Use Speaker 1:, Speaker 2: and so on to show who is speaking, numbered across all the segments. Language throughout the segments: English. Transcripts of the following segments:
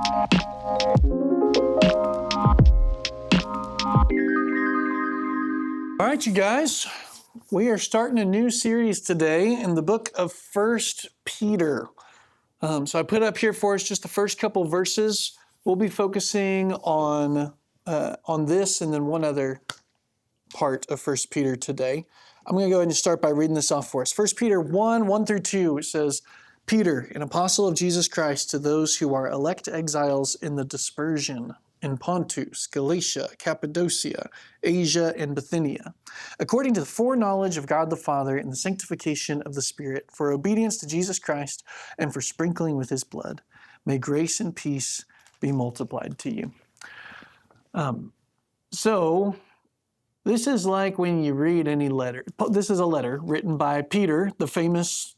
Speaker 1: All right, you guys, we are starting a new series today in the book of First Peter. So I put up here for us just the first couple verses. We'll be focusing on this and then one other part of First Peter today. I'm going to go ahead and start by reading this off for us. First Peter 1 through 2, it says, Peter, an apostle of Jesus Christ, to those who are elect exiles in the dispersion in Pontus, Galatia, Cappadocia, Asia, and Bithynia, according to the foreknowledge of God the Father and the sanctification of the Spirit, for obedience to Jesus Christ and for sprinkling with his blood. May grace and peace be multiplied to you. So this is like when you read any letter. This is a letter written by Peter, the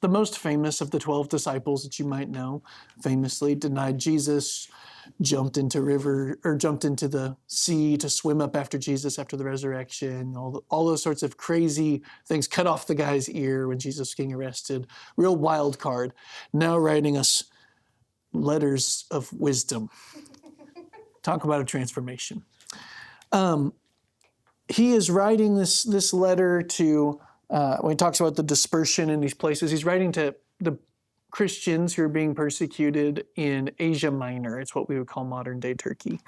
Speaker 1: most famous of the 12 disciples that you might know, famously denied Jesus, jumped into the sea to swim up after Jesus after the resurrection, all those sorts of crazy things, cut off the guy's ear when Jesus was getting arrested. Real wild card. Now writing us letters of wisdom. Talk about a transformation. He is writing this letter to, when he talks about the dispersion in these places, he's writing to the Christians who are being persecuted in Asia Minor. It's what we would call modern day Turkey.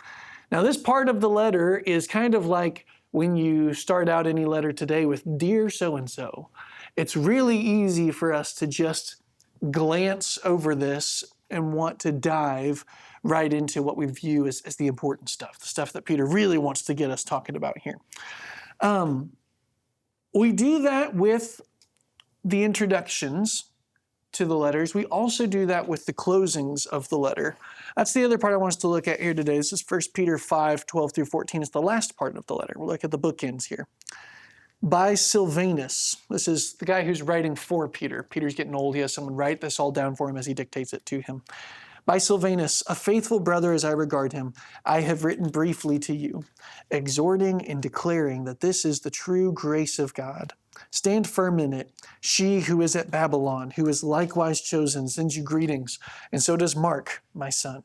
Speaker 1: Now, this part of the letter is kind of like when you start out any letter today with Dear So-and-so. It's really easy for us to just glance over this and want to dive right into what we view as the important stuff, the stuff that Peter really wants to get us talking about here. We do that with the introductions to the letters. We also do that with the closings of the letter. That's the other part I want us to look at here today. This is 1 Peter 5, 12 through 14. It's the last part of the letter. We'll look at the bookends here. By Silvanus. This is the guy who's writing for Peter. Peter's getting old. He has someone write this all down for him as he dictates it to him. By Silvanus, a faithful brother as I regard him, I have written briefly to you, exhorting and declaring that this is the true grace of God. Stand firm in it. She who is at Babylon, who is likewise chosen, sends you greetings, and so does Mark, my son.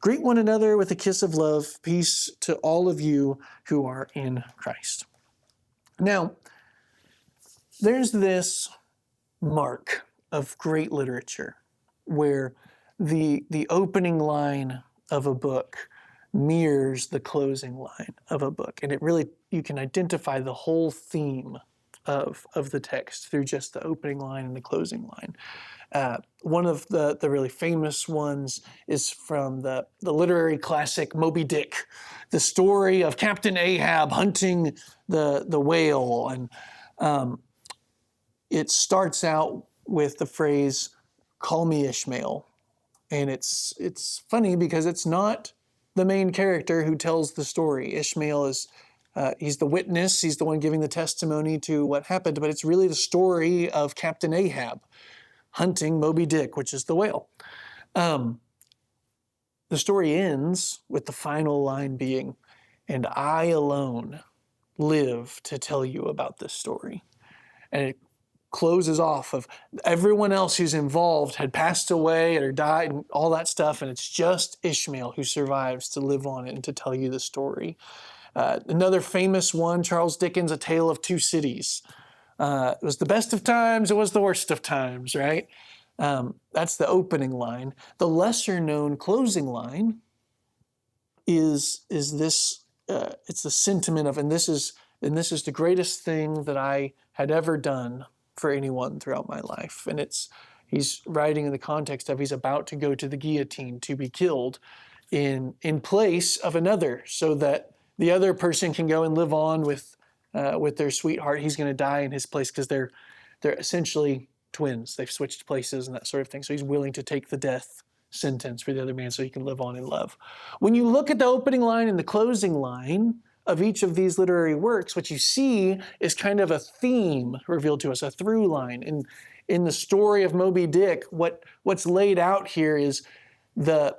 Speaker 1: Greet one another with a kiss of love. Peace to all of you who are in Christ. Now, there's this mark of great literature where the opening line of a book mirrors the closing line of a book. And it really, you can identify the whole theme of the text through just the opening line and the closing line. One of the really famous ones is from the literary classic Moby Dick, the story of Captain Ahab hunting the whale. And it starts out with the phrase, "Call me Ishmael." And it's funny because it's not the main character who tells the story. Ishmael is he's the witness. He's the one giving the testimony to what happened. But it's really the story of Captain Ahab hunting Moby Dick, which is the whale. The story ends with the final line being, "And I alone live to tell you about this story." And it closes off of everyone else who's involved had passed away or died and all that stuff, and it's just Ishmael who survives to live on it and to tell you the story. Another famous one, Charles Dickens' A Tale of Two Cities. It was the best of times, it was the worst of times, right? That's the opening line. The lesser known closing line is this, it's the sentiment of, and this is the greatest thing that I had ever done for anyone throughout my life. And he's writing in the context of he's about to go to the guillotine to be killed in place of another, so that the other person can go and live on with their sweetheart. He's going to die in his place because they're essentially twins. They've switched places and that sort of thing. So he's willing to take the death sentence for the other man so he can live on in love. When you look at the opening line and the closing line of each of these literary works, what you see is kind of a theme revealed to us, a through line. In the story of Moby Dick, what's laid out here is the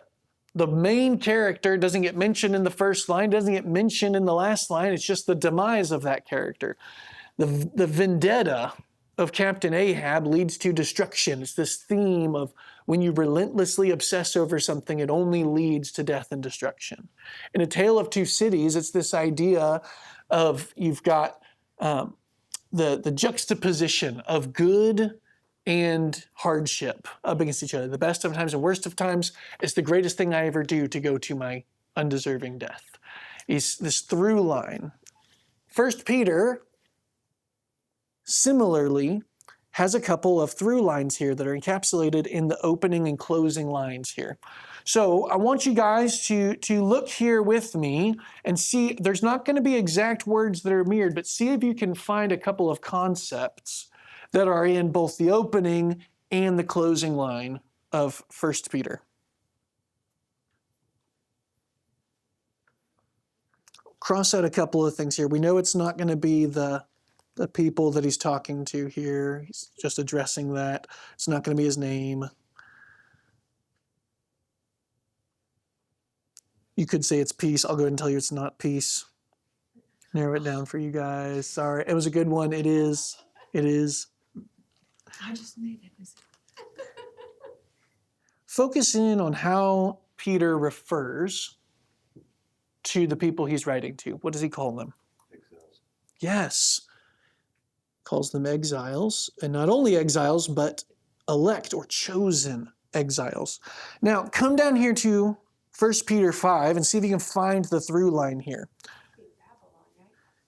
Speaker 1: main character doesn't get mentioned in the first line, doesn't get mentioned in the last line. It's just the demise of that character. The vendetta of Captain Ahab leads to destruction. It's this theme of when you relentlessly obsess over something, it only leads to death and destruction. In A Tale of Two Cities, it's this idea of you've got the juxtaposition of good and hardship up against each other. The best of times and worst of times is the greatest thing I ever do to go to my undeserving death. It's this through line. 1 Peter, similarly, has a couple of through lines here that are encapsulated in the opening and closing lines here. So I want you guys to look here with me and see, there's not going to be exact words that are mirrored, but see if you can find a couple of concepts that are in both the opening and the closing line of 1 Peter. Cross out a couple of things here. We know it's not going to be the people that he's talking to here. He's just addressing that. It's not going to be his name. You could say it's peace. I'll go ahead and tell you it's not peace. Narrow it down for you guys. Sorry. It was a good one. It is. It is.
Speaker 2: I just made it.
Speaker 1: Focus in on how Peter refers to the people he's writing to. What does he call them?
Speaker 3: Exiles.
Speaker 1: Yes. Calls them exiles, and not only exiles, but elect or chosen exiles. Now, come down here to 1 Peter 5 and see if you can find the through line here.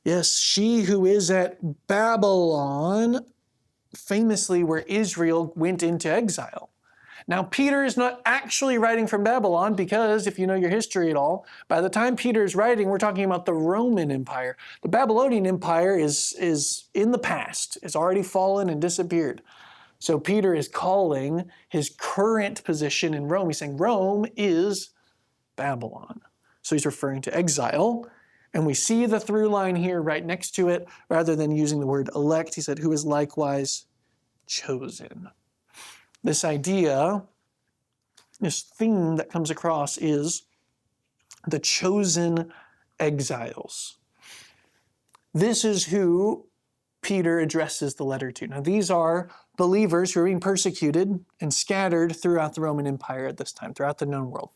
Speaker 1: Yes, she who is at Babylon, famously where Israel went into exile. Now, Peter is not actually writing from Babylon because, if you know your history at all, by the time Peter is writing, we're talking about the Roman Empire. The Babylonian Empire is in the past. It's already fallen and disappeared. So Peter is calling his current position in Rome. He's saying Rome is Babylon. So he's referring to exile. And we see the through line here right next to it. Rather than using the word elect, he said, who is likewise chosen. This idea, this theme that comes across is the chosen exiles. This is who Peter addresses the letter to. Now, these are believers who are being persecuted and scattered throughout the Roman Empire at this time, throughout the known world.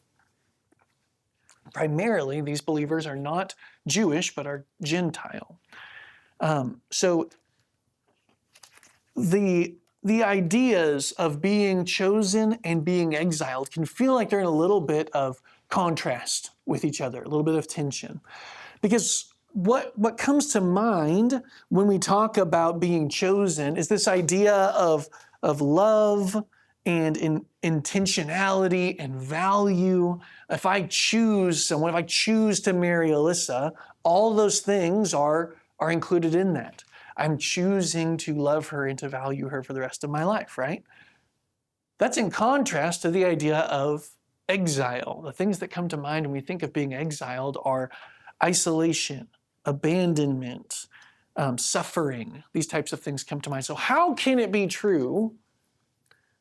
Speaker 1: Primarily, these believers are not Jewish, but are Gentile. So the ideas of being chosen and being exiled can feel like they're in a little bit of contrast with each other, a little bit of tension. Because what comes to mind when we talk about being chosen is this idea of love and intentionality and value. If I choose someone, if I choose to marry Alyssa, all those things are included in that. I'm choosing to love her and to value her for the rest of my life, right? That's in contrast to the idea of exile. The things that come to mind when we think of being exiled are isolation, abandonment, suffering. These types of things come to mind. So how can it be true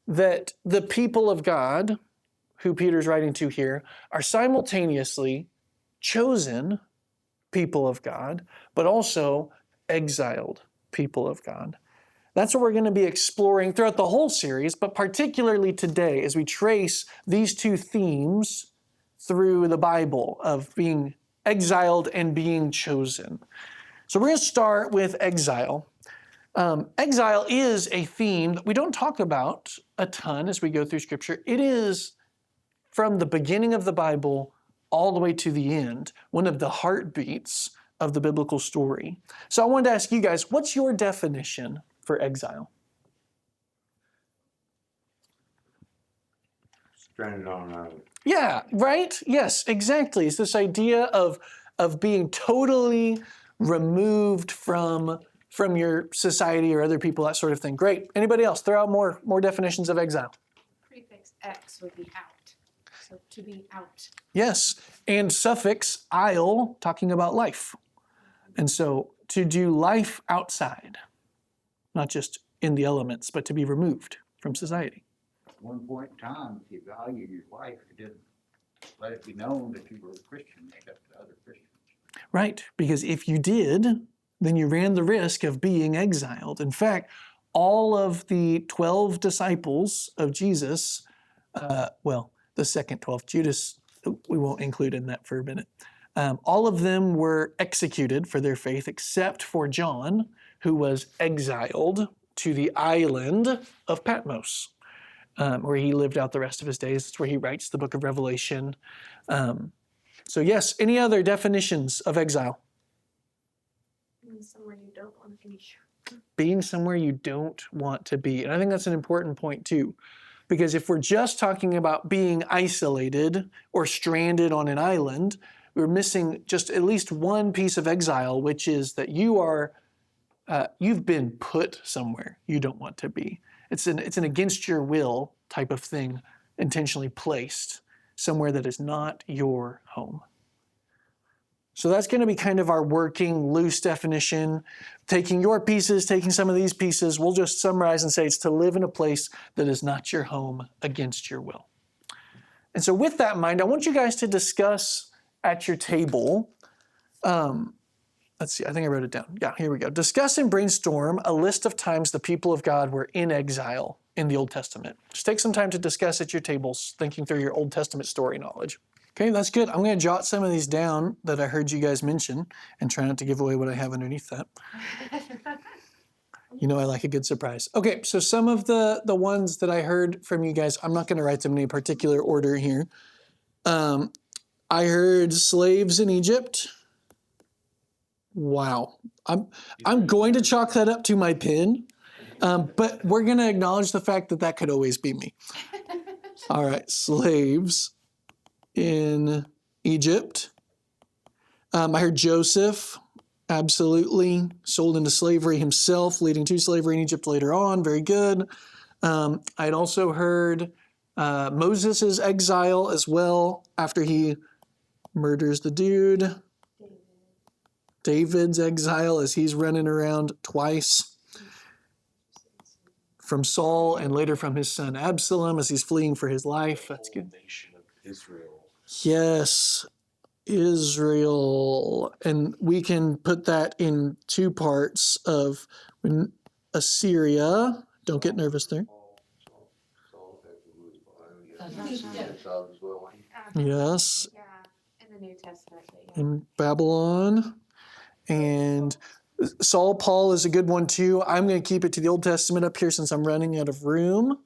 Speaker 1: that the people of God, who Peter's writing to here, are simultaneously chosen people of God, but also exiled people of God? That's what we're going to be exploring throughout the whole series, but particularly today as we trace these two themes through the Bible of being exiled and being chosen. So we're going to start with exile. Exile is a theme that we don't talk about a ton as we go through Scripture. It is, from the beginning of the Bible all the way to the end, one of the heartbeats of the biblical story. So I wanted to ask you guys, what's your definition for exile?
Speaker 3: Stranded on an island.
Speaker 1: Yeah, right? Yes, exactly. It's this idea of being totally removed from your society or other people, that sort of thing. Great. Anybody else? Throw out more definitions of exile.
Speaker 2: Prefix X would be out. So to be out.
Speaker 1: Yes, and suffix isle, talking about life. And so to do life outside, not just in the elements, but to be removed from society.
Speaker 4: At one point in time, if you valued your life, you didn't let it be known that you were a Christian, made up to other Christians.
Speaker 1: Right, because if you did, then you ran the risk of being exiled. In fact, all of the 12 disciples of Jesus, the second 12, Judas, we won't include in that for a minute. All of them were executed for their faith except for John, who was exiled to the island of Patmos, where he lived out the rest of his days. It's where he writes the book of Revelation. So yes, any other definitions of exile?
Speaker 2: Being somewhere you don't want to be.
Speaker 1: Being somewhere you don't want to be. And I think that's an important point too. Because if we're just talking about being isolated or stranded on an island, we're missing just at least one piece of exile, which is that you've been put somewhere you don't want to be. It's an against your will type of thing, intentionally placed somewhere that is not your home. So that's going to be kind of our working loose definition. Taking your pieces, taking some of these pieces, we'll just summarize and say it's to live in a place that is not your home against your will. And so with that in mind, I want you guys to discuss at your table. Let's see, I think I wrote it down. Yeah, here we go. Discuss and brainstorm a list of times the people of God were in exile in the Old Testament. Just take some time to discuss at your tables, thinking through your Old Testament story knowledge. Okay, that's good. I'm going to jot some of these down that I heard you guys mention and try not to give away what I have underneath that. You know I like a good surprise. Okay, so some of the ones that I heard from you guys, I'm not going to write them in any particular order here. I heard slaves in Egypt. Wow. I'm going to chalk that up to my pen, but we're going to acknowledge the fact that that could always be me. All right, slaves in Egypt. I heard Joseph, absolutely, sold into slavery himself, leading to slavery in Egypt later on. Very good. I'd also heard Moses' exile as well after he murders the dude. David's exile as he's running around twice from Saul and later from his son Absalom as he's fleeing for his life. That's good.
Speaker 3: Nation of Israel.
Speaker 1: Yes, Israel. And we can put that in two parts of when Assyria. Don't get nervous there.
Speaker 3: Saul who was behind the exiles as well.
Speaker 1: Yes,
Speaker 2: Yeah, in the New Testament. Yeah.
Speaker 1: in Babylon. And Paul is a good one too. I'm going to keep it to the Old Testament up here since I'm running out of room.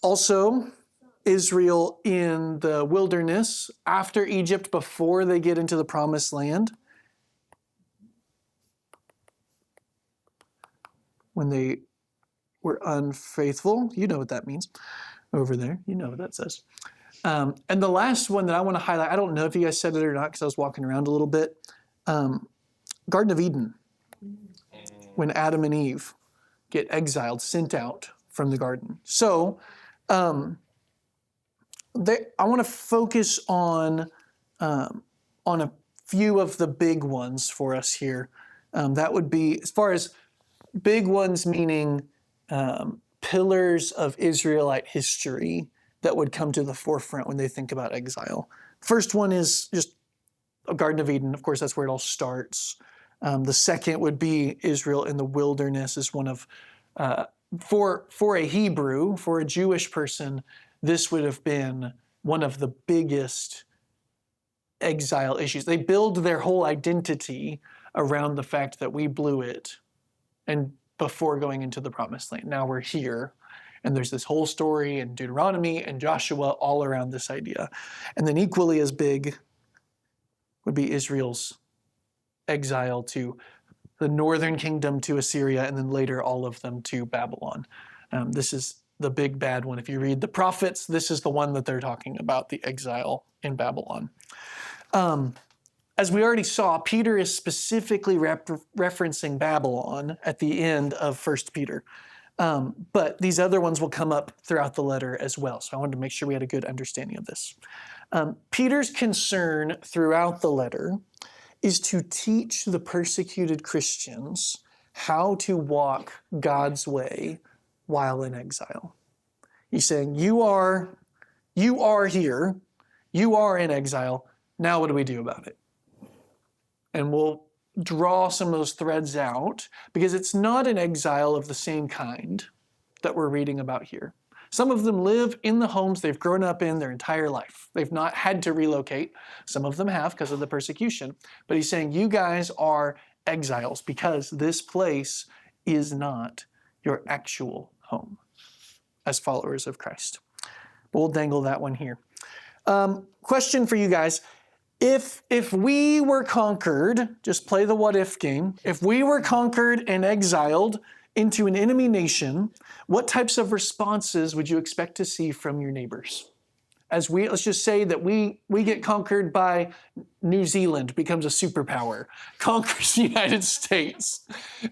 Speaker 1: Also, Israel in the wilderness after Egypt, before they get into the promised land. When they were unfaithful. You know what that means over there. You know what that says. And the last one that I want to highlight, I don't know if you guys said it or not because I was walking around a little bit. Garden of Eden, when Adam and Eve get exiled, sent out from the garden. So I want to focus on a few of the big ones for us here. That would be, as far as big ones, meaning pillars of Israelite history that would come to the forefront when they think about exile. First one is just a Garden of Eden. Of course, that's where it all starts. The second would be Israel in the wilderness is one of, for a Hebrew, for a Jewish person, this would have been one of the biggest exile issues. They build their whole identity around the fact that we blew it and before going into the promised land. Now we're here. And there's this whole story in Deuteronomy and Joshua all around this idea. And then equally as big would be Israel's exile to the northern kingdom, to Assyria, and then later all of them to Babylon. This is the big bad one. If you read the prophets, this is the one that they're talking about, the exile in Babylon. As we already saw, Peter is specifically referencing Babylon at the end of 1 Peter. But these other ones will come up throughout the letter as well. So I wanted to make sure we had a good understanding of this. Peter's concern throughout the letter is to teach the persecuted Christians how to walk God's way while in exile. He's saying, you are here, you are in exile, now what do we do about it? And we'll draw some of those threads out because it's not an exile of the same kind that we're reading about here. Some of them live in the homes they've grown up in their entire life. They've not had to relocate. Some of them have because of the persecution. But he's saying you guys are exiles because this place is not your actual home as followers of Christ. We'll dangle that one here. Question for you guys. If we were conquered, just play the what if game. If we were conquered and exiled into an enemy nation, what types of responses would you expect to see from your neighbors? Let's just say that we get conquered by New Zealand, becomes a superpower, conquers the United States,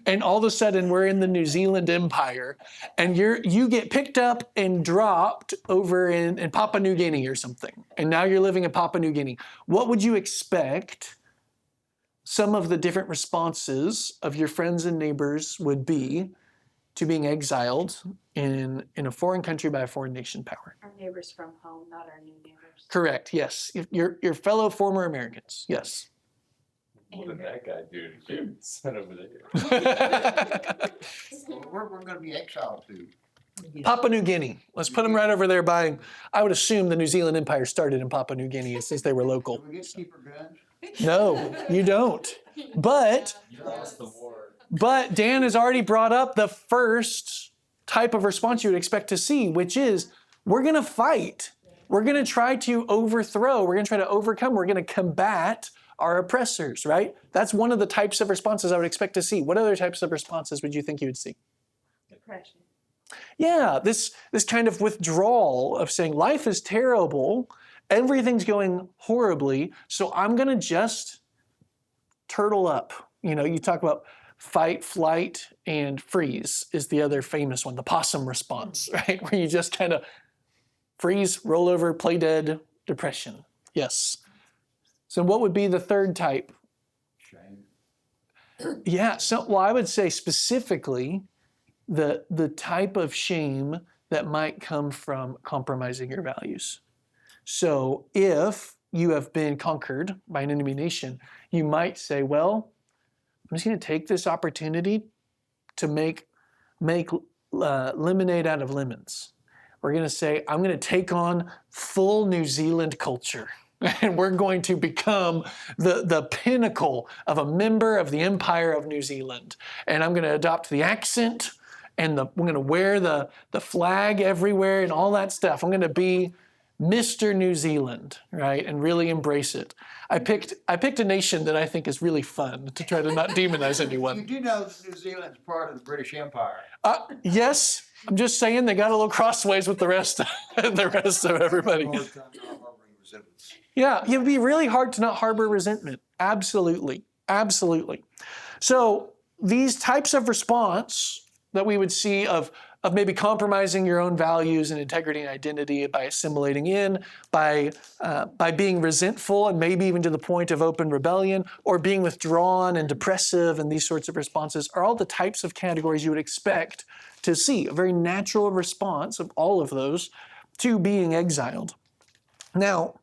Speaker 1: and all of a sudden we're in the New Zealand Empire, and you get picked up and dropped over in Papua New Guinea or something, and now you're living in Papua New Guinea. What would you expect some of the different responses of your friends and neighbors would be to being exiled in a foreign country by a foreign nation power?
Speaker 2: Our neighbors from home, not our new neighbors.
Speaker 1: Correct, yes. Your fellow former Americans, yes.
Speaker 3: What did that guy do to you? Son over there.
Speaker 4: Where we're gonna be exiled to?
Speaker 1: Papua New Guinea. Let's put them right over there by, I would assume the New Zealand Empire started in Papua New Guinea since they were local.
Speaker 4: Do we get to keep our guns?
Speaker 1: No, you don't. But
Speaker 3: You lost the war.
Speaker 1: But Dan has already brought up the first type of response you would expect to see, which is we're going to fight. We're going to try to overthrow. We're going to try to overcome. We're going to combat our oppressors, right? That's one of the types of responses I would expect to see. What other types of responses would you think you would see?
Speaker 2: Depression.
Speaker 1: Yeah, this kind of withdrawal of saying life is terrible, everything's going horribly, so I'm going to just turtle up. You know, you talk about fight, flight, and freeze is the other famous one, the possum response, right? Where you just kind of freeze, roll over, play dead, depression. Yes. So what would be the third type?
Speaker 4: Shame.
Speaker 1: Yeah, well, I would say specifically the type of shame that might come from compromising your values. So if you have been conquered by an enemy nation, you might say, well, I'm just going to take this opportunity to make lemonade out of lemons. We're going to say, I'm going to take on full New Zealand culture. And we're going to become the pinnacle of a member of the Empire of New Zealand. And I'm going to adopt the accent, and we're going to wear the flag everywhere and all that stuff. I'm going to be Mr. New Zealand, right? And really embrace it. I picked a nation that I think is really fun to try to not demonize
Speaker 4: You
Speaker 1: anyone.
Speaker 4: do know that New Zealand's part of the British Empire.
Speaker 1: Yes, I'm just saying they got a little crossways with the rest of everybody. Yeah, it'd be really hard to not harbor resentment. Absolutely. Absolutely. So these types of response that we would see of maybe compromising your own values and integrity and identity by assimilating in, by being resentful and maybe even to the point of open rebellion, or being withdrawn and depressive, and these sorts of responses are all the types of categories you would expect to see. A very natural response of all of those to being exiled. Now,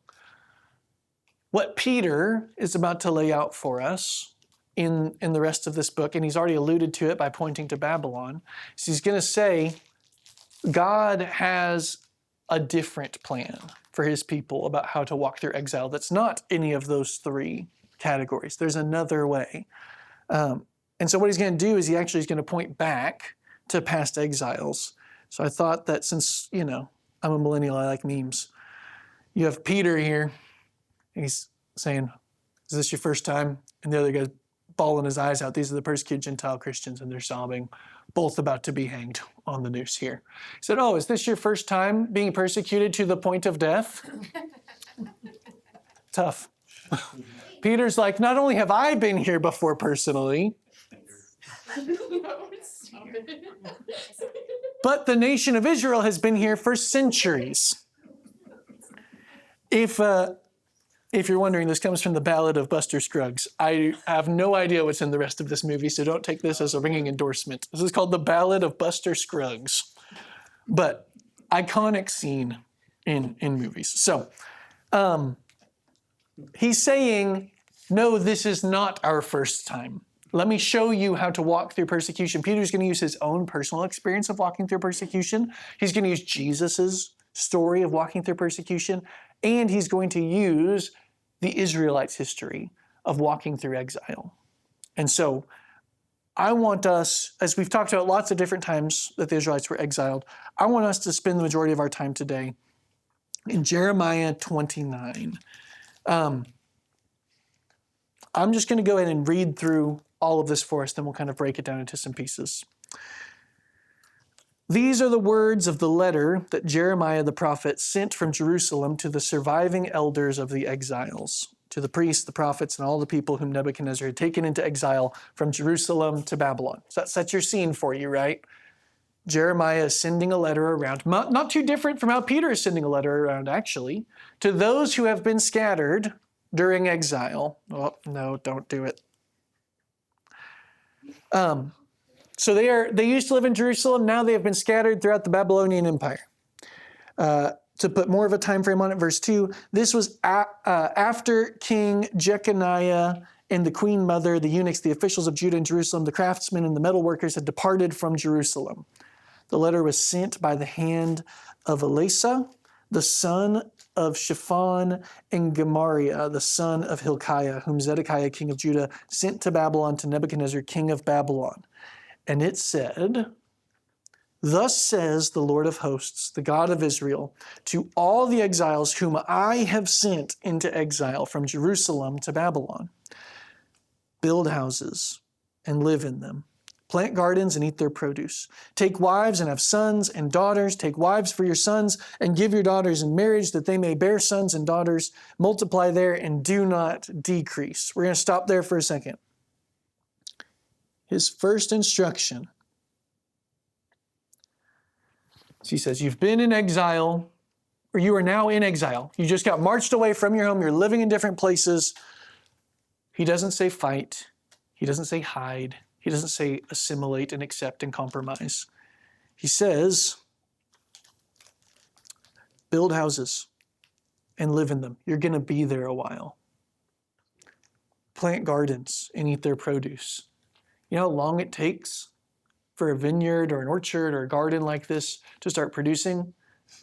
Speaker 1: what Peter is about to lay out for us in the rest of this book, and he's already alluded to it by pointing to Babylon, is he's going to say God has a different plan for his people about how to walk through exile that's not any of those three categories. There's another way. And so what he's going to do is he actually is going to point back to past exiles. So I thought that since, I'm a millennial, I like memes. You have Peter here, and he's saying, is this your first time? And the other guy's bawling his eyes out. These are the persecuted Gentile Christians, and they're sobbing, both about to be hanged on the noose here. He said, oh, is this your first time being persecuted to the point of death? Tough. Peter's like, not only have I been here before personally, but the nation of Israel has been here for centuries. If you're wondering, this comes from the Ballad of Buster Scruggs. I have no idea what's in the rest of this movie, so don't take this as a ringing endorsement. This is called the Ballad of Buster Scruggs. But iconic scene in movies. So he's saying, no, this is not our first time. Let me show you how to walk through persecution. Peter's going to use his own personal experience of walking through persecution. He's going to use Jesus's story of walking through persecution. And he's going to use the Israelites' history of walking through exile. And so I want us, as we've talked about lots of different times that the Israelites were exiled, I want us to spend the majority of our time today in Jeremiah 29. I'm just going to go ahead and read through all of this for us, then we'll kind of break it down into some pieces. These are the words of the letter that Jeremiah the prophet sent from Jerusalem to the surviving elders of the exiles, to the priests, the prophets, and all the people whom Nebuchadnezzar had taken into exile from Jerusalem to Babylon. So that sets your scene for you, right? Jeremiah is sending a letter around, not too different from how Peter is sending a letter around, actually, to those who have been scattered during exile. Oh, no, don't do it. So they used to live in Jerusalem. Now they have been scattered throughout the Babylonian Empire. To put more of a time frame on it, verse 2, this was after King Jeconiah and the queen mother, the eunuchs, the officials of Judah and Jerusalem, the craftsmen and the metal workers had departed from Jerusalem. The letter was sent by the hand of Elisha, the son of Shaphan, and Gemariah, the son of Hilkiah, whom Zedekiah, king of Judah, sent to Babylon to Nebuchadnezzar, king of Babylon. And it said, "Thus says the Lord of hosts, the God of Israel, to all the exiles whom I have sent into exile from Jerusalem to Babylon, build houses and live in them. Plant gardens and eat their produce. Take wives and have sons and daughters. Take wives for your sons and give your daughters in marriage that they may bear sons and daughters. Multiply there and do not decrease." We're going to stop there for a second. His first instruction. So he says, you've been in exile, or you are now in exile. You just got marched away from your home. You're living in different places. He doesn't say fight. He doesn't say hide. He doesn't say assimilate and accept and compromise. He says, build houses and live in them. You're going to be there a while. Plant gardens and eat their produce. You know how long it takes for a vineyard or an orchard or a garden like this to start producing?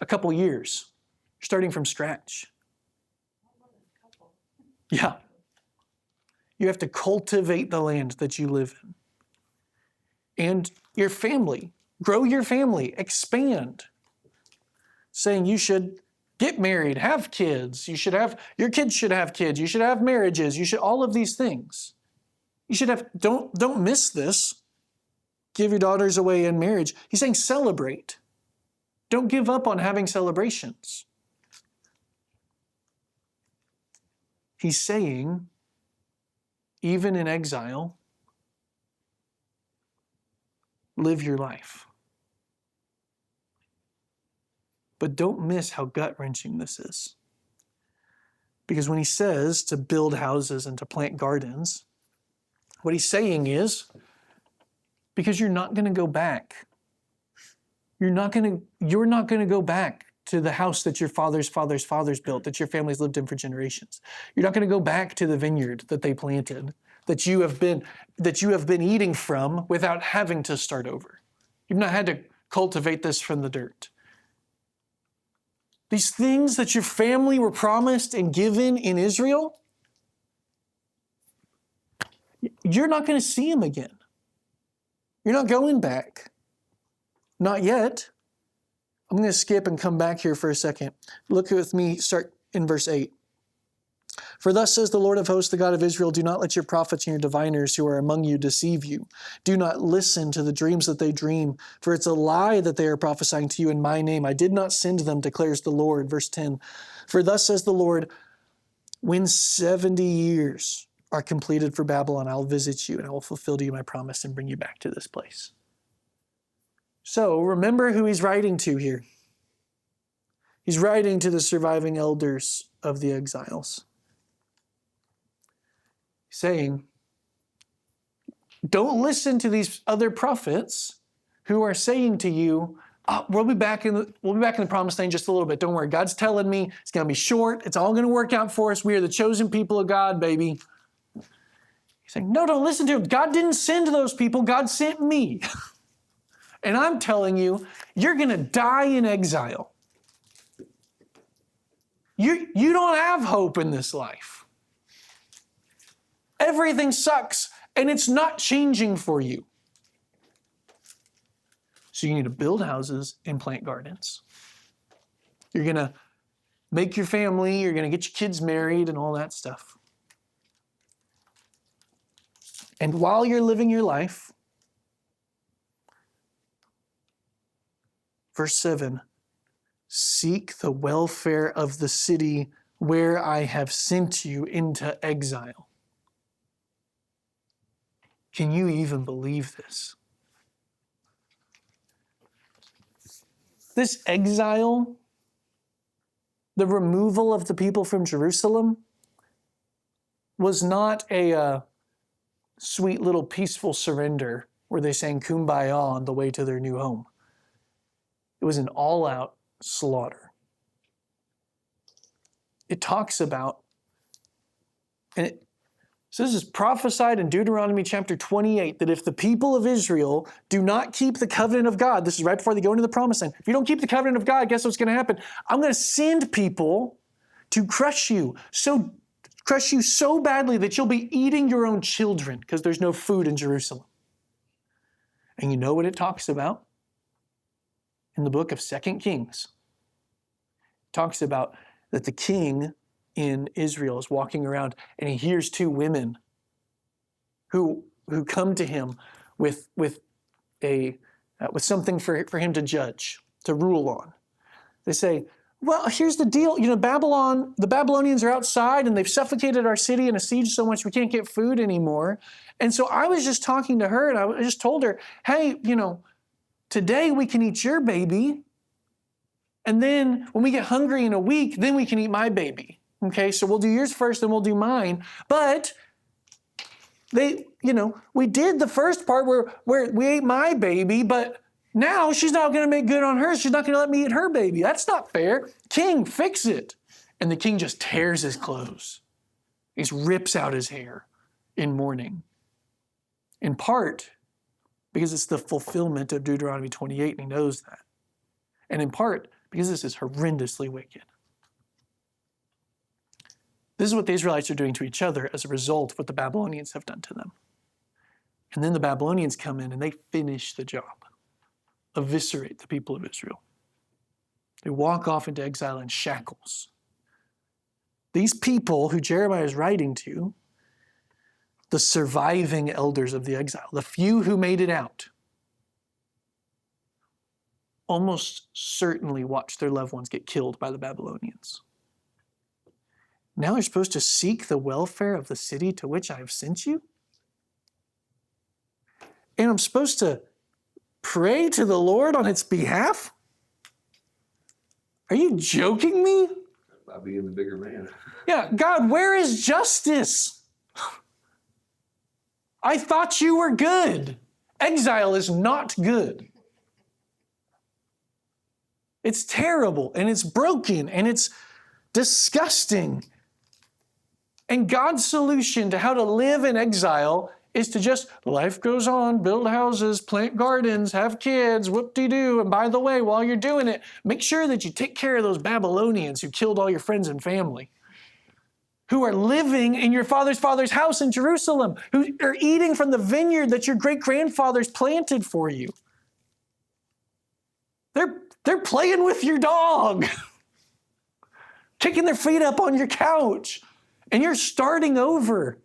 Speaker 1: A couple years. You're starting from scratch. Yeah. You have to cultivate the land that you live in. And your family, grow your family, expand. Saying you should get married, have kids, your kids should have kids, you should have marriages, you should, all of these things. You should have, don't miss this. Give your daughters away in marriage. He's saying celebrate. Don't give up on having celebrations. He's saying, even in exile, live your life. But don't miss how gut-wrenching this is. Because when he says to build houses and to plant gardens, what he's saying is, because you're not going to go back. You're not going to go back to the house that your fathers' built, that your families lived in for generations. You're not going to go back to the vineyard that they planted, that you have been eating from without having to start over. You've not had to cultivate this from the dirt. These things that your family were promised and given in Israel, you're not going to see them again. You're not going back. Not yet. I'm going to skip and come back here for a second. Look with me, start in verse 8. "For thus says the Lord of hosts, the God of Israel, do not let your prophets and your diviners who are among you deceive you. Do not listen to the dreams that they dream, for it's a lie that they are prophesying to you in my name. I did not send them, declares the Lord." Verse 10. "For thus says the Lord, when 70 years are completed for Babylon, I'll visit you and I will fulfill to you my promise and bring you back to this place." So remember who he's writing to here. He's writing to the surviving elders of the exiles. Saying, don't listen to these other prophets who are saying to you, oh, we'll be back in the promised land just a little bit. Don't worry. God's telling me it's going to be short. It's all going to work out for us. We are the chosen people of God, baby. Saying, no, don't listen to him. God didn't send those people. God sent me. And I'm telling you, you're going to die in exile. You don't have hope in this life. Everything sucks, and it's not changing for you. So you need to build houses and plant gardens. You're going to make your family, you're going to get your kids married and all that stuff. And while you're living your life, verse 7, seek the welfare of the city where I have sent you into exile. Can you even believe this? This exile, the removal of the people from Jerusalem, was not a sweet little peaceful surrender where they sang Kumbaya on the way to their new home. It was an all-out slaughter. It talks about, so this is prophesied in Deuteronomy chapter 28, that if the people of Israel do not keep the covenant of God, this is right before they go into the promised land, if you don't keep the covenant of God, guess what's going to happen? I'm going to send people to crush you so badly that you'll be eating your own children because there's no food in Jerusalem. And you know what it talks about? In the book of 2 Kings. It talks about that the king in Israel is walking around and he hears two women who come to him with something for him to judge, to rule on. They say, well, here's the deal. You know, the Babylonians are outside and they've suffocated our city in a siege so much we can't get food anymore. And so I was just talking to her and I just told her, hey, today we can eat your baby. And then when we get hungry in a week, then we can eat my baby. Okay, so we'll do yours first, then we'll do mine. But we did the first part where we ate my baby, but now she's not going to make good on hers. She's not going to let me eat her baby. That's not fair. King, fix it. And the king just tears his clothes. He just rips out his hair in mourning. In part, because it's the fulfillment of Deuteronomy 28, and he knows that. And in part, because this is horrendously wicked. This is what the Israelites are doing to each other as a result of what the Babylonians have done to them. And then the Babylonians come in and they finish the job, eviscerate the people of Israel. They walk off into exile in shackles. These people who Jeremiah is writing to, the surviving elders of the exile, the few who made it out, almost certainly watched their loved ones get killed by the Babylonians. Now they're supposed to seek the welfare of the city to which I have sent you? And I'm supposed to pray to the Lord on its behalf? Are you joking me?
Speaker 3: By being the bigger man.
Speaker 1: Yeah, God, where is justice? I thought you were good. Exile is not good. It's terrible, and it's broken, and it's disgusting. And God's solution to how to live in exile is to just, life goes on, build houses, plant gardens, have kids, whoop-de-doo. And by the way, while you're doing it, make sure that you take care of those Babylonians who killed all your friends and family, who are living in your father's house in Jerusalem, who are eating from the vineyard that your great-grandfathers planted for you. They're playing with your dog, kicking their feet up on your couch, and you're starting over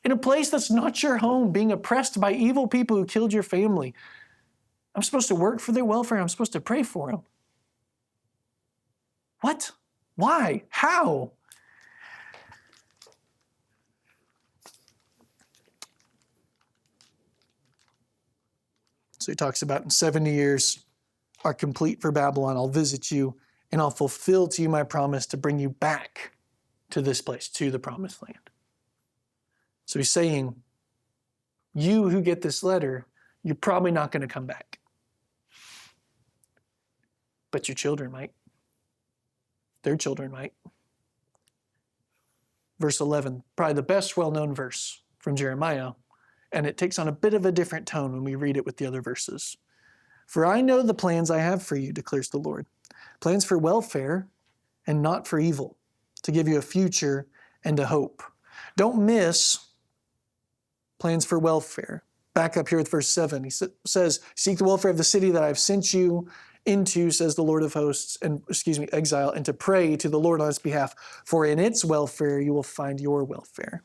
Speaker 1: in a place that's not your home, being oppressed by evil people who killed your family. I'm supposed to work for their welfare. I'm supposed to pray for them. What? Why? How? So he talks about in 70 years are complete for Babylon. I'll visit you and I'll fulfill to you my promise to bring you back to this place, to the promised land. So he's saying, you who get this letter, you're probably not going to come back. But your children might. Their children might. Verse 11, probably the best well-known verse from Jeremiah, and it takes on a bit of a different tone when we read it with the other verses. For I know the plans I have for you, declares the Lord. Plans for welfare and not for evil, to give you a future and a hope. Don't miss plans for welfare. Back up here with verse 7. He says, seek the welfare of the city that I've sent you into, says the Lord of hosts, exile, and to pray to the Lord on its behalf. For in its welfare you will find your welfare.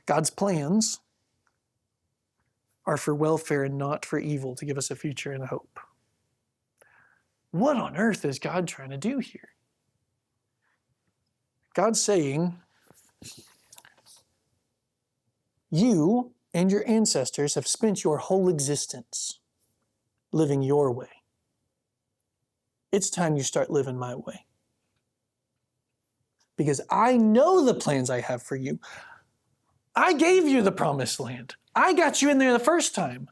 Speaker 1: God's plans are for welfare and not for evil, to give us a future and a hope. What on earth is God trying to do here? God's saying, you and your ancestors have spent your whole existence living your way. It's time you start living my way. Because I know the plans I have for you. I gave you the promised land. I got you in there the first time.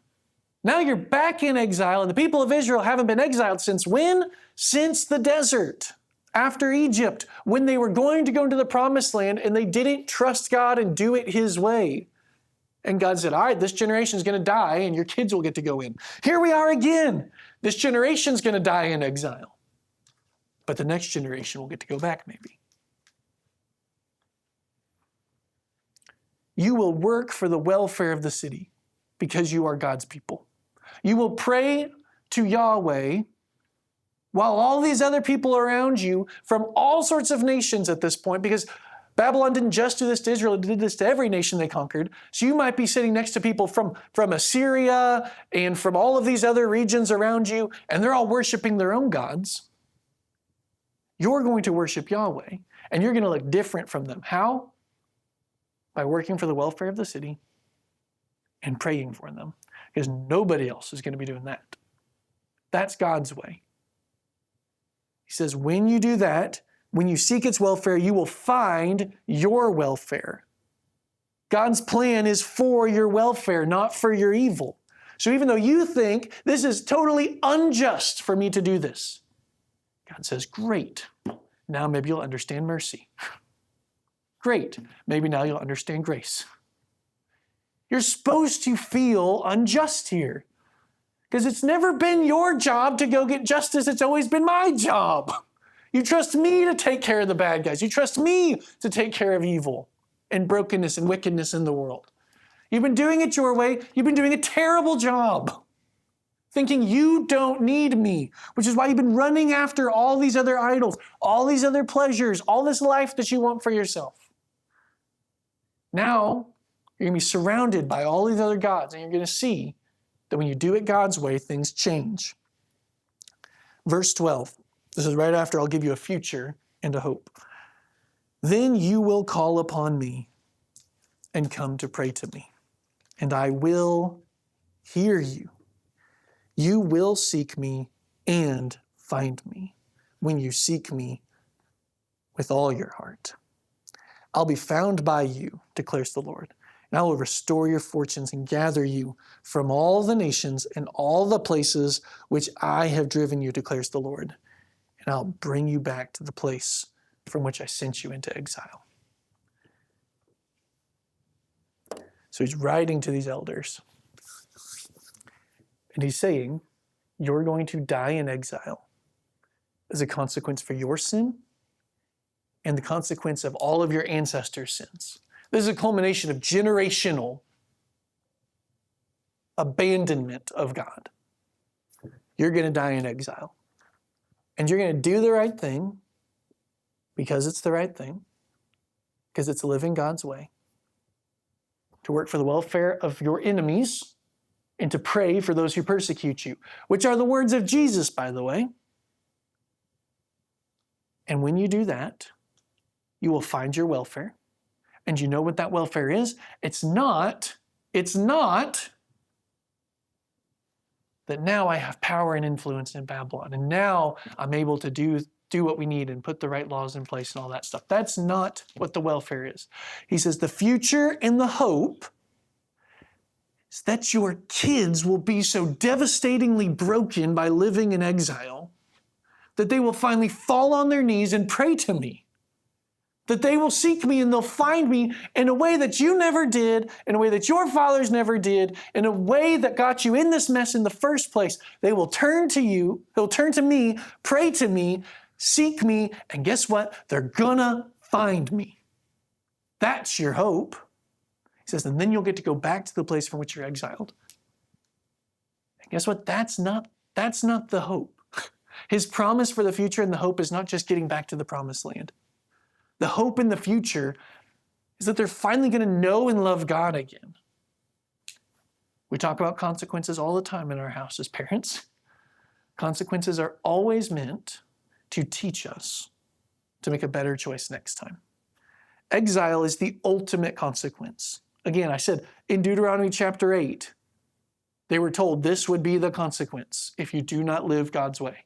Speaker 1: Now you're back in exile, and the people of Israel haven't been exiled since when? Since the desert. After Egypt, when they were going to go into the promised land and they didn't trust God and do it his way. And God said, all right, this generation is going to die and your kids will get to go in. Here we are again. This generation is going to die in exile. But the next generation will get to go back maybe. You will work for the welfare of the city because you are God's people. You will pray to Yahweh while all these other people around you from all sorts of nations at this point, because Babylon didn't just do this to Israel, it did this to every nation they conquered. So you might be sitting next to people from Assyria and from all of these other regions around you, and they're all worshiping their own gods. You're going to worship Yahweh, and you're going to look different from them. How? By working for the welfare of the city and praying for them, because nobody else is going to be doing that. That's God's way. He says, when you do that, when you seek its welfare, you will find your welfare. God's plan is for your welfare, not for your evil. So even though you think this is totally unjust for me to do this, God says, great. Now maybe you'll understand mercy. Great. Maybe now you'll understand grace. You're supposed to feel unjust here because it's never been your job to go get justice. It's always been my job. You trust me to take care of the bad guys. You trust me to take care of evil and brokenness and wickedness in the world. You've been doing it your way. You've been doing a terrible job, thinking you don't need me, which is why you've been running after all these other idols, all these other pleasures, all this life that you want for yourself. Now, you're going to be surrounded by all these other gods, and you're going to see that when you do it God's way, things change. Verse 12. This is right after I'll give you a future and a hope. Then you will call upon me and come to pray to me, and I will hear you. You will seek me and find me when you seek me with all your heart. I'll be found by you, declares the Lord, and I will restore your fortunes and gather you from all the nations and all the places which I have driven you, declares the Lord. And I'll bring you back to the place from which I sent you into exile. So he's writing to these elders. And he's saying, you're going to die in exile as a consequence for your sin and the consequence of all of your ancestors' sins. This is a culmination of generational abandonment of God. You're going to die in exile. And you're going to do the right thing because it's the right thing, because it's living God's way, to work for the welfare of your enemies and to pray for those who persecute you, which are the words of Jesus, by the way. And when you do that, you will find your welfare. And you know what that welfare is? It's not that now I have power and influence in Babylon, and now I'm able to do what we need and put the right laws in place and all that stuff. That's not what the welfare is. He says the future and the hope is that your kids will be so devastatingly broken by living in exile that they will finally fall on their knees and pray to me. that they will seek me and they'll find me in a way that you never did, in a way that your fathers never did, in a way that got you in this mess in the first place. They will turn to you, they'll turn to me, pray to me, seek me, and guess what? They're gonna find me. That's your hope. He says, and then you'll get to go back to the place from which you're exiled. And guess what? That's not the hope. His promise for the future and the hope is not just getting back to the promised land. The hope in the future is that they're finally going to know and love God again. We talk about consequences all the time in our house as parents. Consequences are always meant to teach us to make a better choice next time. Exile is the ultimate consequence. Again, I said in Deuteronomy chapter 8, they were told this would be the consequence if you do not live God's way.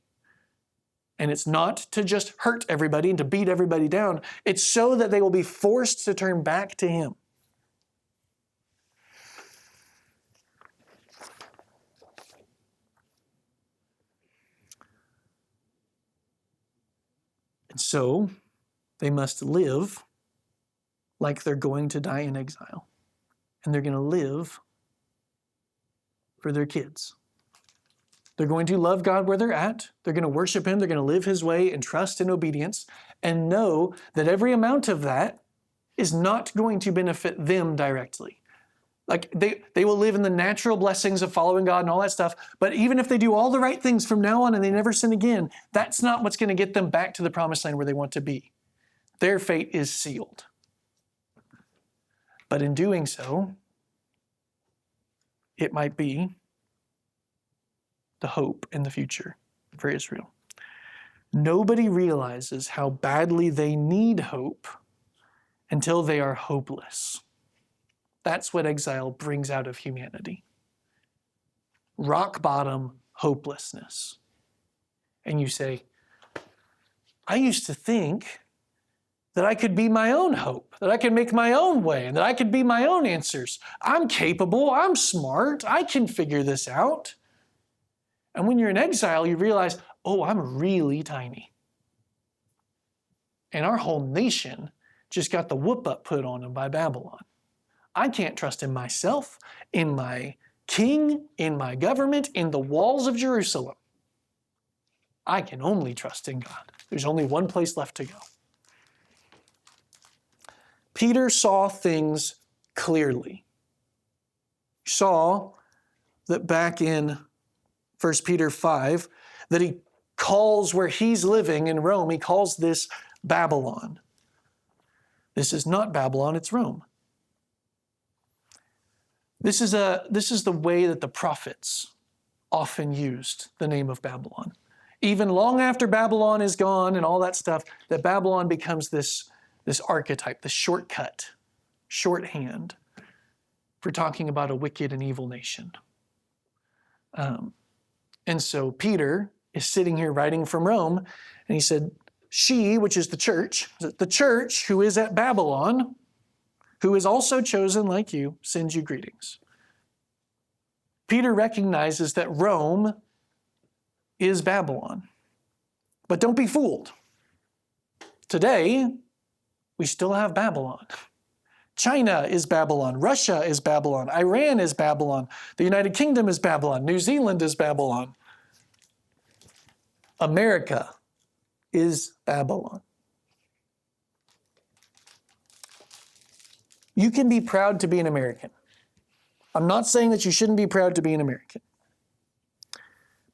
Speaker 1: And it's not to just hurt everybody and to beat everybody down. It's so that they will be forced to turn back to Him. And so they must live like they're going to die in exile. And they're going to live for their kids. They're going to love God where they're at. They're going to worship Him. They're going to live His way in trust and obedience and know that every amount of that is not going to benefit them directly. Like they will live in the natural blessings of following God and all that stuff. But even if they do all the right things from now on and they never sin again, that's not what's going to get them back to the promised land where they want to be. Their fate is sealed. But in doing so, it might be the hope in the future for Israel. Nobody realizes how badly they need hope until they are hopeless. That's what exile brings out of humanity. Rock bottom hopelessness. And you say, I used to think that I could be my own hope, that I could make my own way, and that I could be my own answers. I'm capable, I'm smart, I can figure this out. And when you're in exile, you realize, oh, I'm really tiny. And our whole nation just got the whoop up put on them by Babylon. I can't trust in myself, in my king, in my government, in the walls of Jerusalem. I can only trust in God. There's only one place left to go. Peter saw things clearly. He saw that back in 1 Peter 5, that he calls where he's living in Rome, he calls this Babylon. This is not Babylon, it's Rome. This is the way that the prophets often used the name of Babylon. Even long after Babylon is gone and all that stuff, that Babylon becomes this archetype, this shortcut, shorthand for talking about a wicked and evil nation. And so Peter is sitting here writing from Rome, and he said, she, which is the church who is at Babylon, who is also chosen like you, sends you greetings. Peter recognizes that Rome is Babylon. But don't be fooled. Today, we still have Babylon. China is Babylon. Russia is Babylon. Iran is Babylon. The United Kingdom is Babylon. New Zealand is Babylon. America is Babylon. You can be proud to be an American. I'm not saying that you shouldn't be proud to be an American.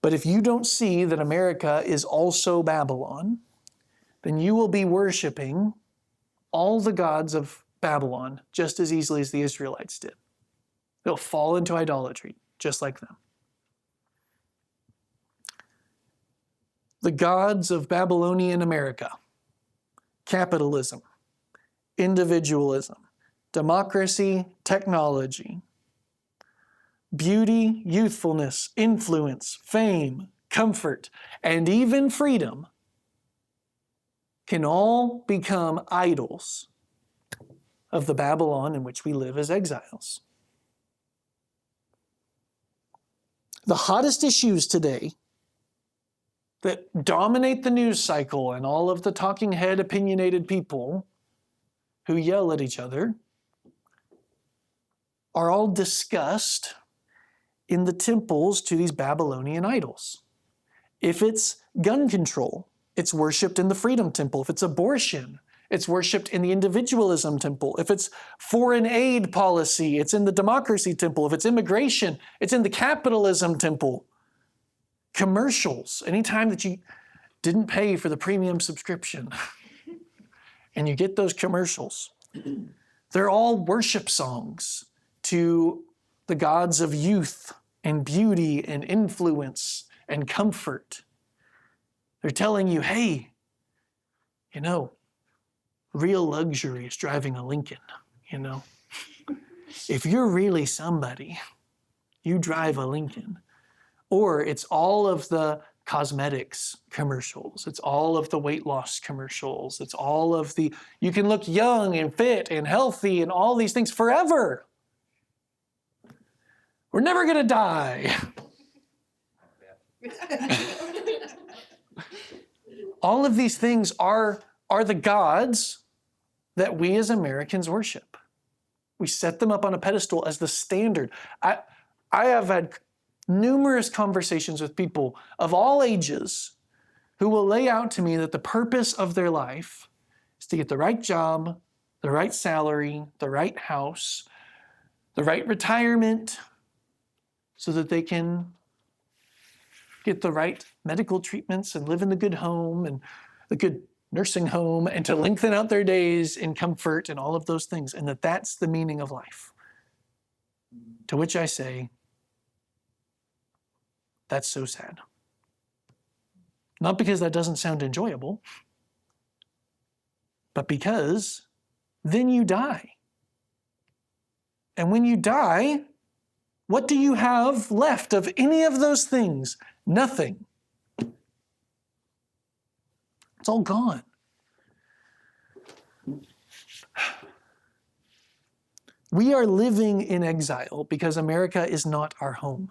Speaker 1: But if you don't see that America is also Babylon, then you will be worshiping all the gods of Babylon just as easily as the Israelites did. They'll fall into idolatry just like them. The gods of Babylonian America: capitalism, individualism, democracy, technology, beauty, youthfulness, influence, fame, comfort, and even freedom can all become idols of the Babylon in which we live as exiles. The hottest issues today that dominate the news cycle and all of the talking head opinionated people who yell at each other are all discussed in the temples to these Babylonian idols. If it's gun control, it's worshipped in the Freedom Temple. If it's abortion, it's worshipped in the Individualism Temple. If it's foreign aid policy, it's in the Democracy Temple. If it's immigration, it's in the Capitalism Temple. Commercials, anytime that you didn't pay for the premium subscription and you get those commercials, they're all worship songs to the gods of youth and beauty and influence and comfort. They're telling you, hey, real luxury is driving a Lincoln, If you're really somebody, you drive a Lincoln. Or it's all of the cosmetics commercials. It's all of the weight loss commercials. It's all of you can look young and fit and healthy and all these things forever. We're never going to die. All of these things are the gods that we as Americans worship. We set them up on a pedestal as the standard. I have had numerous conversations with people of all ages who will lay out to me that the purpose of their life is to get the right job, the right salary, the right house, the right retirement, so that they can get the right medical treatments and live in the good home and the good nursing home and to lengthen out their days in comfort and all of those things, and that's the meaning of life. To which I say, that's so sad. Not because that doesn't sound enjoyable, but because then you die. And when you die, what do you have left of any of those things? Nothing. It's all gone. We are living in exile because America is not our home.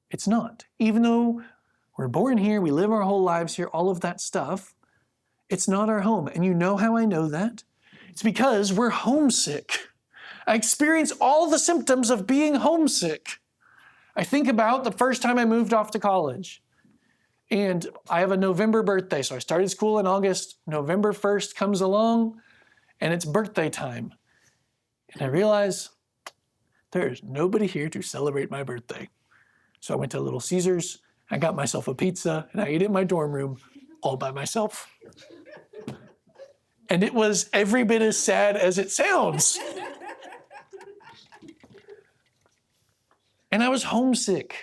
Speaker 1: It's not. Even though we're born here, we live our whole lives here, all of that stuff, it's not our home. And you know how I know that? It's because we're homesick. I experience all the symptoms of being homesick. I think about the first time I moved off to college. And I have a November birthday, so I started school in August. November 1st comes along, and it's birthday time. And I realize there is nobody here to celebrate my birthday. So I went to Little Caesars, I got myself a pizza, and I ate it in my dorm room all by myself. And it was every bit as sad as it sounds. And I was homesick.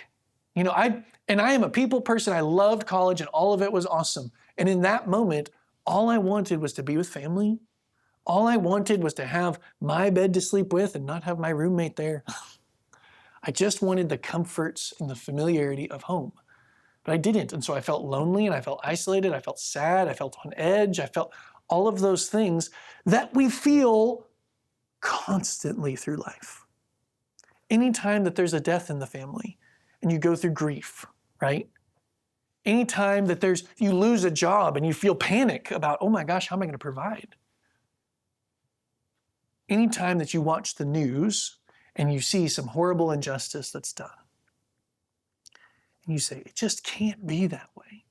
Speaker 1: I am a people person. I loved college and all of it was awesome. And in that moment, all I wanted was to be with family. All I wanted was to have my bed to sleep with and not have my roommate there. I just wanted the comforts and the familiarity of home. But I didn't. And so I felt lonely and I felt isolated. I felt sad. I felt on edge. I felt all of those things that we feel constantly through life. Anytime that there's a death in the family and you go through grief, right? Anytime that you lose a job and you feel panic about, oh my gosh, how am I going to provide? Anytime that you watch the news and you see some horrible injustice that's done, and you say, it just can't be that way.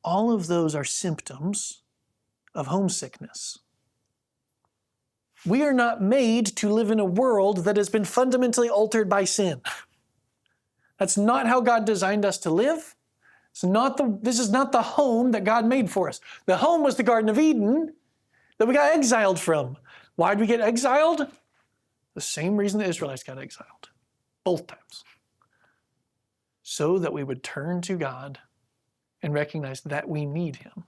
Speaker 1: All of those are symptoms of homesickness. We are not made to live in a world that has been fundamentally altered by sin. That's not how God designed us to live. This is not the home that God made for us. The home was the Garden of Eden that we got exiled from. Why did we get exiled? The same reason the Israelites got exiled, both times. So that we would turn to God and recognize that we need Him.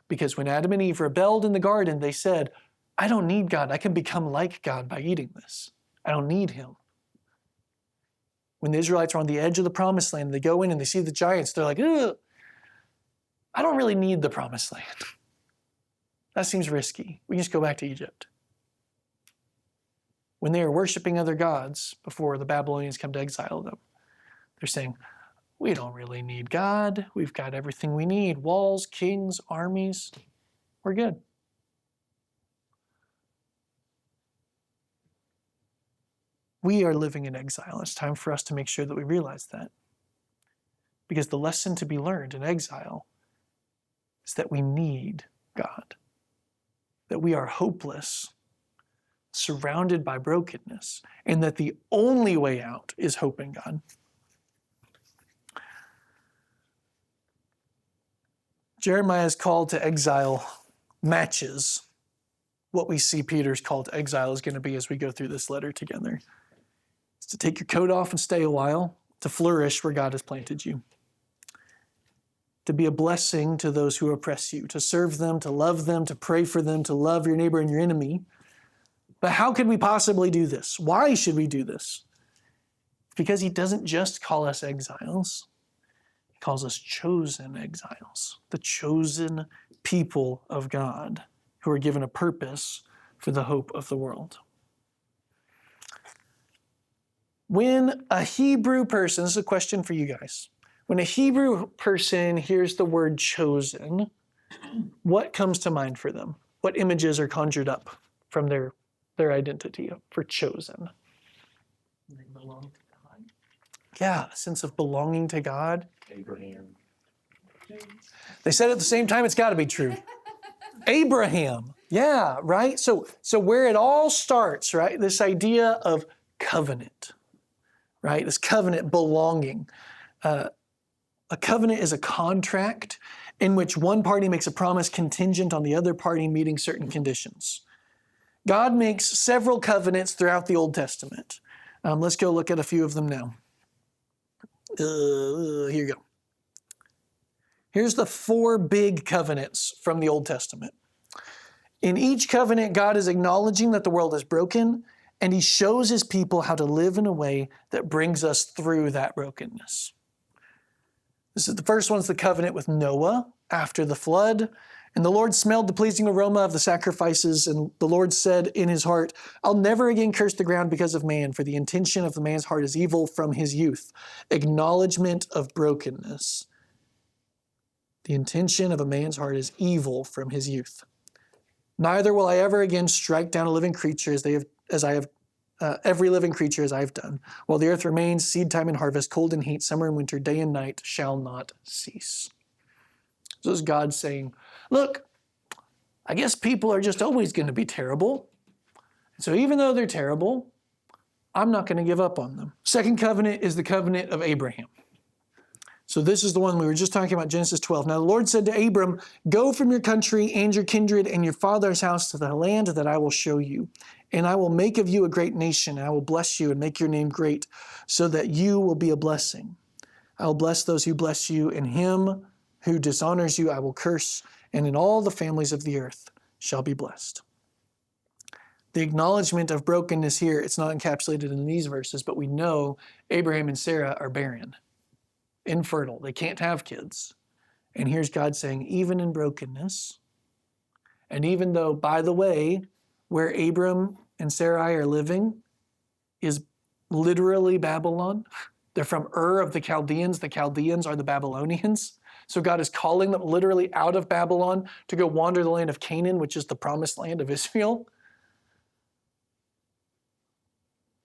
Speaker 1: Because when Adam and Eve rebelled in the garden, they said, I don't need God. I can become like God by eating this. I don't need Him. When the Israelites are on the edge of the promised land, they go in and they see the giants, they're like, ugh, I don't really need the promised land. That seems risky. We can just go back to Egypt. When they are worshiping other gods before the Babylonians come to exile them, they're saying, we don't really need God. We've got everything we need. Walls, kings, armies. We're good. We are living in exile. It's time for us to make sure that we realize that. Because the lesson to be learned in exile is that we need God, that we are hopeless, surrounded by brokenness, and that the only way out is hope in God. Jeremiah's call to exile matches what we see Peter's call to exile is going to be as we go through this letter together. It's to take your coat off and stay a while, to flourish where God has planted you, to be a blessing to those who oppress you, to serve them, to love them, to pray for them, to love your neighbor and your enemy. But how could we possibly do this? Why should we do this? Because he doesn't just call us exiles. He calls us chosen exiles, the chosen people of God who are given a purpose for the hope of the world. When a Hebrew person, this is a question for you guys. When a Hebrew person hears the word chosen, what comes to mind for them? What images are conjured up from their identity for chosen?
Speaker 5: They belong to God.
Speaker 1: Yeah, a sense of belonging to God.
Speaker 5: Abraham.
Speaker 1: They said at the same time, it's got to be true. Abraham. Yeah, right? So where it all starts, right? This idea of covenant, right? This covenant belonging. A covenant is a contract in which one party makes a promise contingent on the other party meeting certain conditions. God makes several covenants throughout the Old Testament. Let's go look at a few of them now. Here you go. Here's the 4 big covenants from the Old Testament. In each covenant, God is acknowledging that the world is broken, and he shows his people how to live in a way that brings us through that brokenness. This is the first one's the covenant with Noah after the flood. And the Lord smelled the pleasing aroma of the sacrifices, and the Lord said in his heart, I'll never again curse the ground because of man, for the intention of the man's heart is evil from his youth. Acknowledgement of brokenness. The intention of a man's heart is evil from his youth. Neither will I ever again strike down a living creature every living creature as I have done. While the earth remains, seed time and harvest, cold and heat, summer and winter, day and night shall not cease. So is God saying, look, I guess people are just always going to be terrible. So even though they're terrible, I'm not going to give up on them. Second covenant is the covenant of Abraham. So this is the one we were just talking about, Genesis 12. Now the Lord said to Abram, go from your country and your kindred and your father's house to the land that I will show you. And I will make of you a great nation. And I will bless you and make your name great so that you will be a blessing. I will bless those who bless you, and him who dishonors you I will curse. And in all the families of the earth shall be blessed. The acknowledgement of brokenness here, it's not encapsulated in these verses, but we know Abraham and Sarah are barren, infertile. They can't have kids. And here's God saying, even in brokenness, and even though, by the way, where Abram and Sarai are living is literally Babylon. They're from Ur of the Chaldeans. The Chaldeans are the Babylonians. So God is calling them literally out of Babylon to go wander the land of Canaan, which is the promised land of Israel.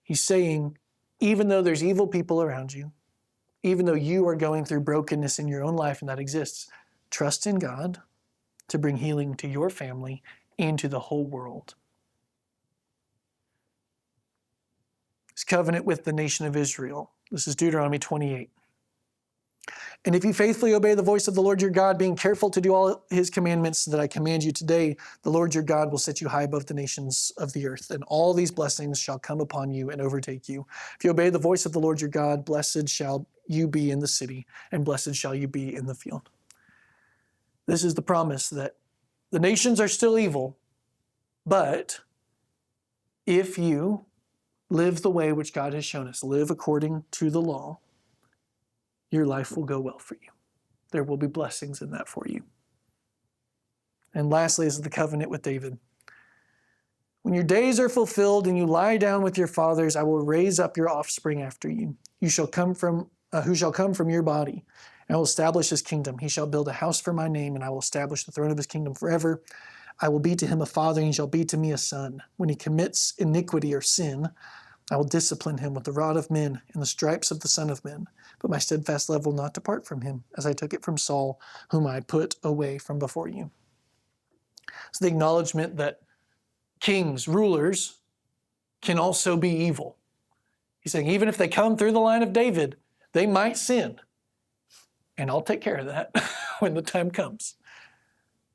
Speaker 1: He's saying, even though there's evil people around you, even though you are going through brokenness in your own life and that exists, trust in God to bring healing to your family and to the whole world. His covenant with the nation of Israel. This is Deuteronomy 28. And if you faithfully obey the voice of the Lord your God, being careful to do all his commandments that I command you today, the Lord your God will set you high above the nations of the earth, and all these blessings shall come upon you and overtake you. If you obey the voice of the Lord your God, blessed shall you be in the city, and blessed shall you be in the field. This is the promise that the nations are still evil, but if you live the way which God has shown us, live according to the law, your life will go well for you. There will be blessings in that for you. And lastly is the covenant with David. When your days are fulfilled and you lie down with your fathers, I will raise up your offspring after you. Who shall come from your body, and I will establish his kingdom. He shall build a house for my name, and I will establish the throne of his kingdom forever. I will be to him a father, and he shall be to me a son. When he commits iniquity or sin, I will discipline him with the rod of men and the stripes of the Son of Men, but my steadfast love will not depart from him, as I took it from Saul, whom I put away from before you. It's the acknowledgement that kings, rulers, can also be evil. He's saying, even if they come through the line of David, they might sin. And I'll take care of that when the time comes.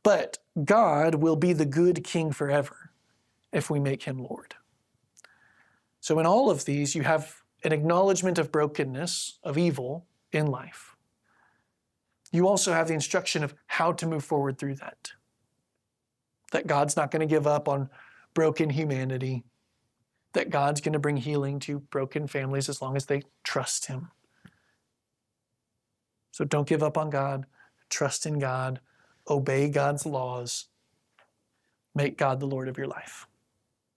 Speaker 1: But God will be the good king forever if we make him Lord. So in all of these, you have an acknowledgement of brokenness, of evil in life. You also have the instruction of how to move forward through that. That God's not going to give up on broken humanity. That God's going to bring healing to broken families as long as they trust him. So don't give up on God. Trust in God. Obey God's laws. Make God the Lord of your life.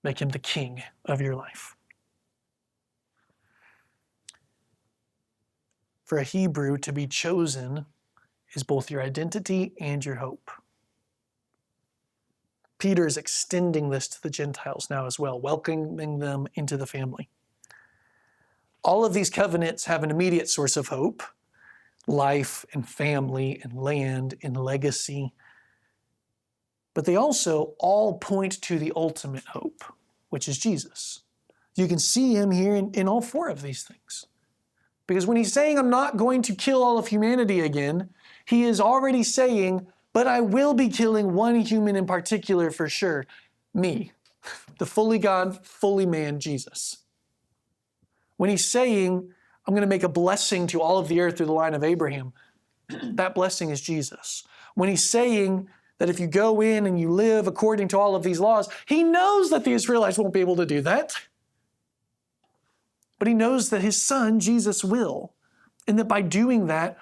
Speaker 1: Make him the king of your life. For a Hebrew, to be chosen is both your identity and your hope. Peter is extending this to the Gentiles now as well, welcoming them into the family. All of these covenants have an immediate source of hope, life and family and land and legacy. But they also all point to the ultimate hope, which is Jesus. You can see him here in all four of these things. Because when he's saying, I'm not going to kill all of humanity again, he is already saying, but I will be killing one human in particular for sure, me, the fully God, fully man, Jesus. When he's saying, I'm going to make a blessing to all of the earth through the line of Abraham, that blessing is Jesus. When he's saying that if you go in and you live according to all of these laws, he knows that the Israelites won't be able to do that. But he knows that his son, Jesus, will. And that by doing that,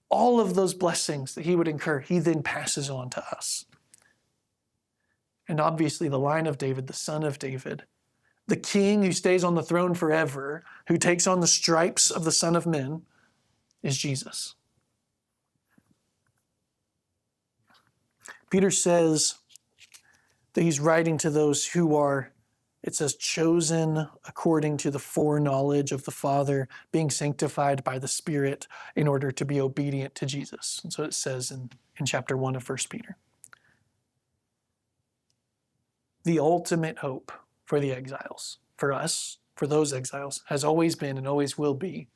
Speaker 1: all of those blessings that he would incur, he then passes on to us. And obviously the line of David, the son of David, the king who stays on the throne forever, who takes on the stripes of the Son of Men, is Jesus. Peter says that he's writing to those who are, it says, chosen according to the foreknowledge of the Father, being sanctified by the Spirit in order to be obedient to Jesus. And so it says in chapter 1 of 1 Peter. The ultimate hope for the exiles, for us, for those exiles, has always been and always will be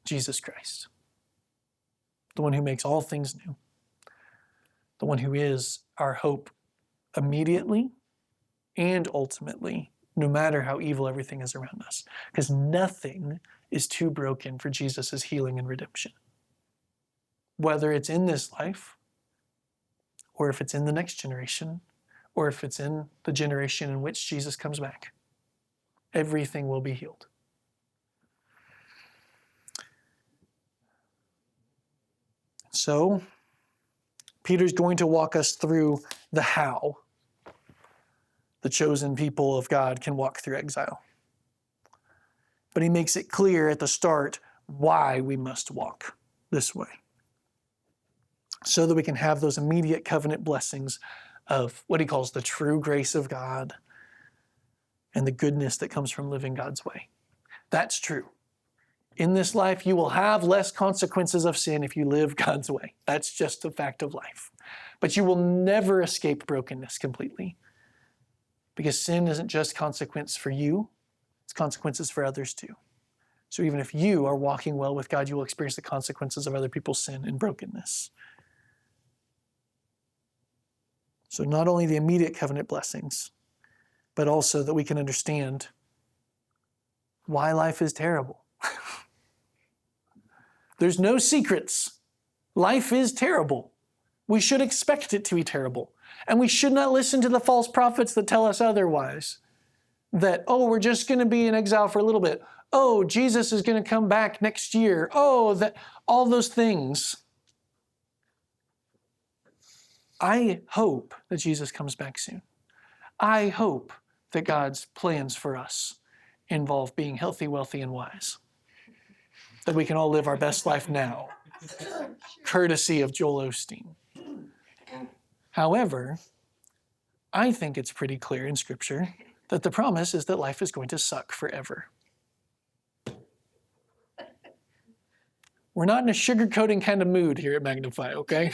Speaker 1: Jesus Christ. The one who makes all things new. The one who is our hope immediately and ultimately, no matter how evil everything is around us. Because nothing is too broken for Jesus' healing and redemption. Whether it's in this life, or if it's in the next generation, or if it's in the generation in which Jesus comes back, everything will be healed. So, Peter's going to walk us through the how the chosen people of God can walk through exile. But he makes it clear at the start why we must walk this way. So that we can have those immediate covenant blessings of what he calls the true grace of God and the goodness that comes from living God's way. That's true. In this life, you will have less consequences of sin if you live God's way. That's just a fact of life. But you will never escape brokenness completely. Because sin isn't just consequence for you, it's consequences for others too. So even if you are walking well with God, you will experience the consequences of other people's sin and brokenness. So not only the immediate covenant blessings, but also that we can understand why life is terrible. There's no secrets. Life is terrible. We should expect it to be terrible. And we should not listen to the false prophets that tell us otherwise. That, we're just going to be in exile for a little bit. Jesus is going to come back next year. That all those things. I hope that Jesus comes back soon. I hope that God's plans for us involve being healthy, wealthy, and wise. That we can all live our best life now, courtesy of Joel Osteen. However, I think it's pretty clear in Scripture that the promise is that life is going to suck forever. We're not in a sugarcoating kind of mood here at Magnify, okay?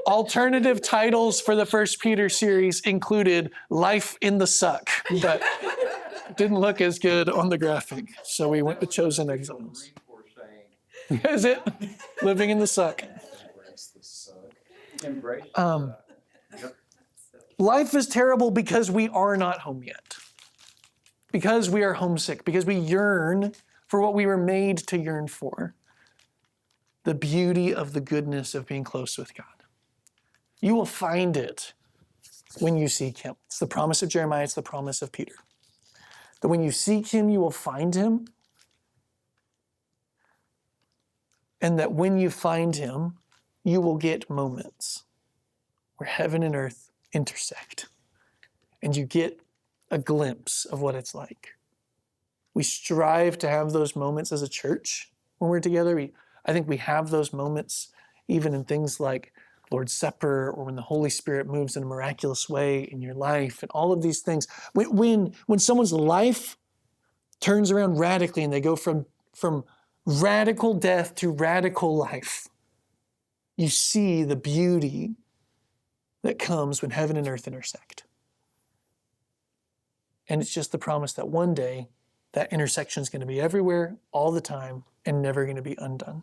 Speaker 1: Alternative titles for the First Peter series included Life in the Suck, but didn't look as good on the graphic. So we went with Chosen Exiles.
Speaker 4: Marine Corps saying,
Speaker 1: Is it? Living in the suck.
Speaker 4: embrace.
Speaker 1: Life is terrible because we are not home yet. Because we are homesick. Because we yearn for what we were made to yearn for. The beauty of the goodness of being close with God. You will find it when you seek him. It's the promise of Jeremiah. It's the promise of Peter. That when you seek him, you will find him. And that when you find him, you will get moments where heaven and earth intersect. And you get a glimpse of what it's like. We strive to have those moments as a church when we're together. I think we have those moments even in things like Lord's Supper, or when the Holy Spirit moves in a miraculous way in your life, and all of these things. When someone's life turns around radically and they go from radical death to radical life, you see the beauty that comes when heaven and earth intersect. And it's just the promise that one day that intersection is going to be everywhere, all the time, and never going to be undone.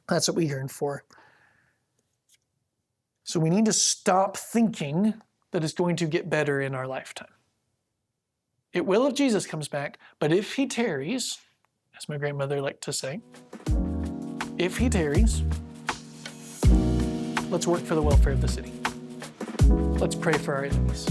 Speaker 1: That's what we yearn for. So we need to stop thinking that it's going to get better in our lifetime. It will if Jesus comes back, but if he tarries, as my grandmother liked to say, if he tarries, let's work for the welfare of the city. Let's pray for our enemies.